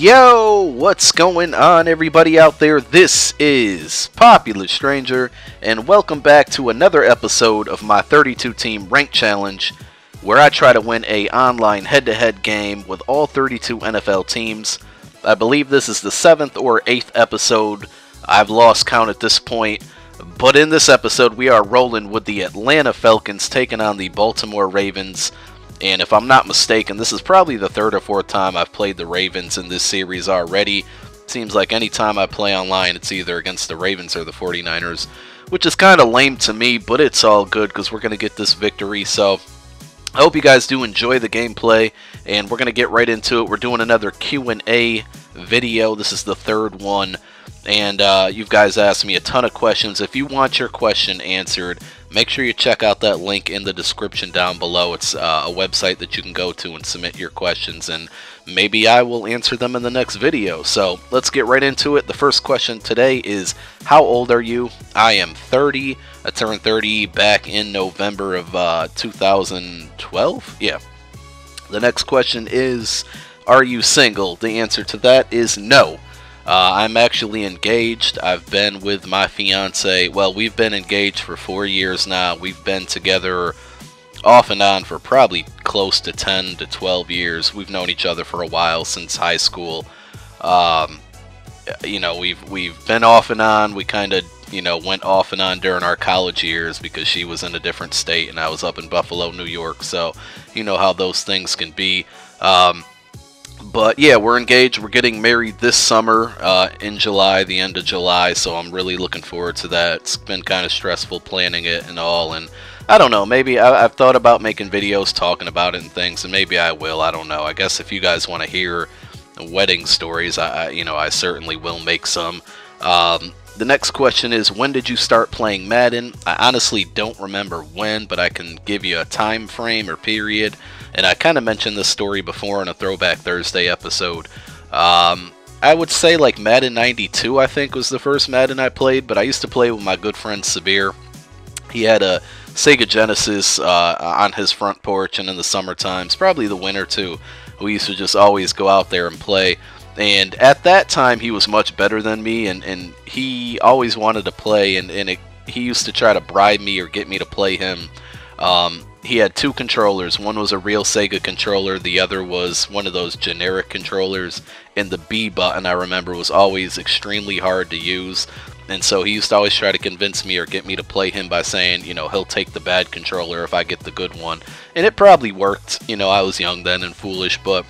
Yo, what's going on, everybody out there? This is Popular Stranger, and welcome back to another episode of my 32-team rank challenge, where I try to win a online head-to-head game with all 32 NFL teams. I believe this is the 7th or 8th episode. I've lost count at this point, but in this episode we are rolling with the Atlanta Falcons taking on the Baltimore Ravens. And if I'm not mistaken, this is probably the third or fourth time I've played the Ravens in this series already. Seems like any time I play online, it's either against the Ravens or the 49ers, which is kind of lame to me, but it's all good because we're going to get this victory. So I hope you guys do enjoy the gameplay, and we're going to get right into it. We're doing another Q&A video. This is the third one, and you guys asked me a ton of questions. If you want your question answered, make sure you check out that link in the description down below. It's a website that you can go to and submit your questions, and maybe I will answer them in the next video. So let's get right into it. The first question today is, how old are you? I am 30. I turned 30 back in November of 2012. Yeah. The next question is, are you single? The answer to that is no. I'm actually engaged. I've been with my fiance. Well, we've been engaged for 4 years now. We've been together off and on for probably close to 10 to 12 years. We've known each other for a while, since high school. You know, we've been off and on. We kind of, went off and on during our college years because she was in a different state and I was up in Buffalo, New York. So, you know how those things can be. But yeah, we're engaged. We're getting married this summer in July, the end of July, so I'm really looking forward to that. It's been kind of stressful planning it and all, and I don't know, maybe I've thought about making videos talking about it and things, and maybe I will. I don't know. I guess if you guys want to hear wedding stories, I certainly will make some. The next question is, when did you start playing Madden? I honestly don't remember when, but I can give you a time frame or period. And I kind of mentioned this story before in a Throwback Thursday episode. I would say like Madden 92, I think, was the first Madden I played. But I used to play with my good friend Sabir. He had a Sega Genesis on his front porch, and in the summer times, probably the winter too, we used to just always go out there and play. And at that time, he was much better than me, and he always wanted to play, and he used to try to bribe me or get me to play him. He had two controllers. One was a real Sega controller. The other was one of those generic controllers. And the B button, I remember, was always extremely hard to use. And so he used to always try to convince me or get me to play him by saying, he'll take the bad controller if I get the good one. And it probably worked. I was young then and foolish, but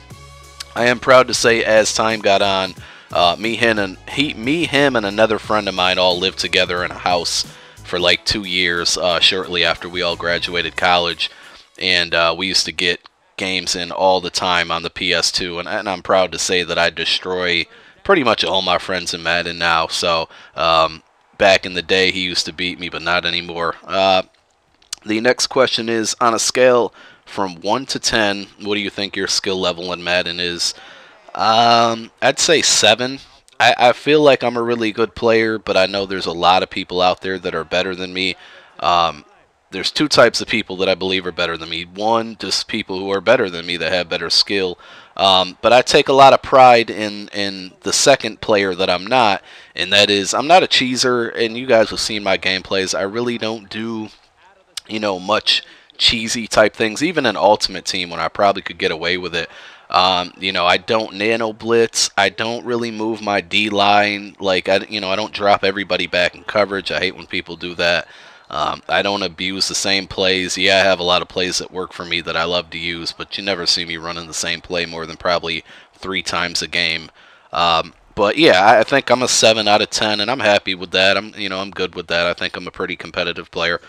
I am proud to say as time got on, me, him, and another friend of mine all lived together in a house for like 2 years shortly after we all graduated college, and we used to get games in all the time on the PS2, and I'm proud to say that I destroy pretty much all my friends in Madden now. So back in the day he used to beat me, but not anymore. The next question is, on a scale from 1 to 10, what do you think your skill level in Madden is? I'd say 7. I feel like I'm a really good player, but I know there's a lot of people out there that are better than me. There's two types of people that I believe are better than me. One, just people who are better than me that have better skill. But I take a lot of pride in the second player that I'm not, and that is, I'm not a cheeser, and you guys have seen my gameplays. I really don't do, much cheesy type things, even in Ultimate Team when I probably could get away with it. I don't nano blitz. I don't really move my D line. Like, I don't drop everybody back in coverage. I hate when people do that. I don't abuse the same plays. Yeah, I have a lot of plays that work for me that I love to use, but you never see me running the same play more than probably 3 times a game. But yeah, I think I'm a 7 out of 10, and I'm happy with that. I'm good with that. I think I'm a pretty competitive player.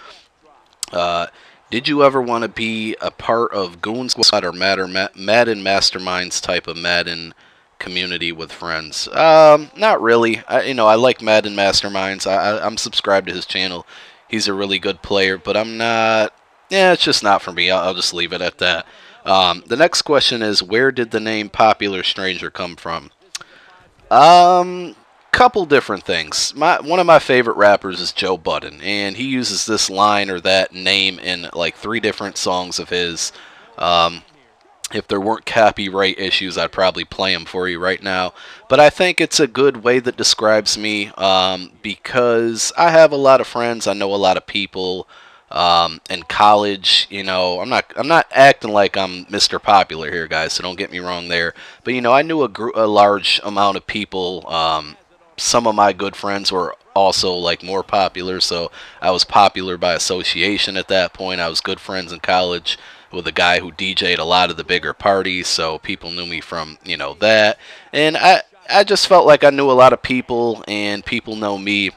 Did you ever want to be a part of Goon Squad or Madden Masterminds type of Madden community with friends? Not really. I like Madden Masterminds. I'm subscribed to his channel. He's a really good player, but I'm not. Yeah, it's just not for me. I'll just leave it at that. The next question is, where did the name Popular Stranger come from? Couple different things. One of my favorite rappers is Joe Budden, and he uses this line or that name in like 3 different songs of his. If there weren't copyright issues, I'd probably play them for you right now. But I think it's a good way that describes me, because I have a lot of friends. I know a lot of people. In college, I'm not acting like I'm Mr. Popular here, guys. So don't get me wrong there. But I knew a large amount of people. Some of my good friends were also like more popular, so I was popular by association at that point. I was good friends in college with a guy who DJ'd a lot of the bigger parties, so people knew me from that. And I just felt like I knew a lot of people, and people know me.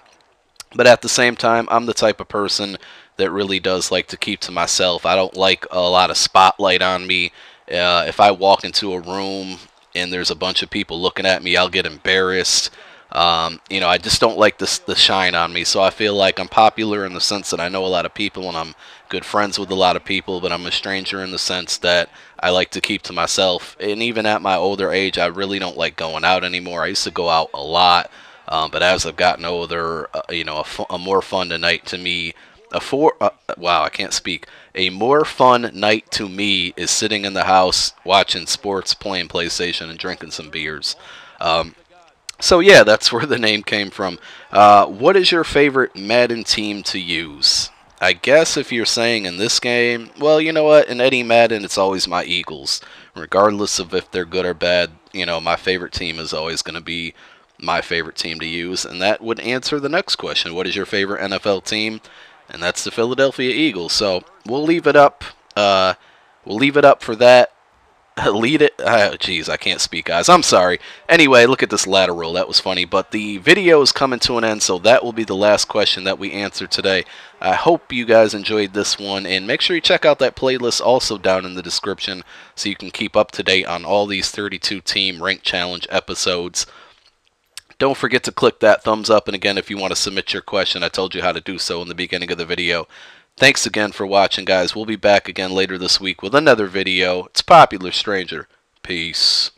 But at the same time, I'm the type of person that really does like to keep to myself. I don't like a lot of spotlight on me. If I walk into a room and there's a bunch of people looking at me, I'll get embarrassed. I just don't like the shine on me. So I feel like I'm popular in the sense that I know a lot of people and I'm good friends with a lot of people, but I'm a stranger in the sense that I like to keep to myself. And even at my older age, I really don't like going out anymore. I used to go out a lot. But as I've gotten older, a more fun night to me, wow, I can't speak. A more fun night to me is sitting in the house watching sports, playing PlayStation, and drinking some beers. So yeah, that's where the name came from. What is your favorite Madden team to use? I guess if you're saying in this game, well, you know what? In any Madden, it's always my Eagles. Regardless of if they're good or bad, my favorite team is always going to be my favorite team to use. And that would answer the next question. What is your favorite NFL team? And that's the Philadelphia Eagles. So we'll leave it up. We'll leave it up for that. Lead it. Jeez, I can't speak, guys. I'm sorry. Anyway, look at this lateral. That was funny. But the video is coming to an end, so that will be the last question that we answer today. I hope you guys enjoyed this one, and make sure you check out that playlist also down in the description so you can keep up to date on all these 32 team rank challenge episodes. Don't forget to click that thumbs up, and again, if you want to submit your question, I told you how to do so in the beginning of the video. Thanks again for watching, guys. We'll be back again later this week with another video. It's Popular Stranger. Peace.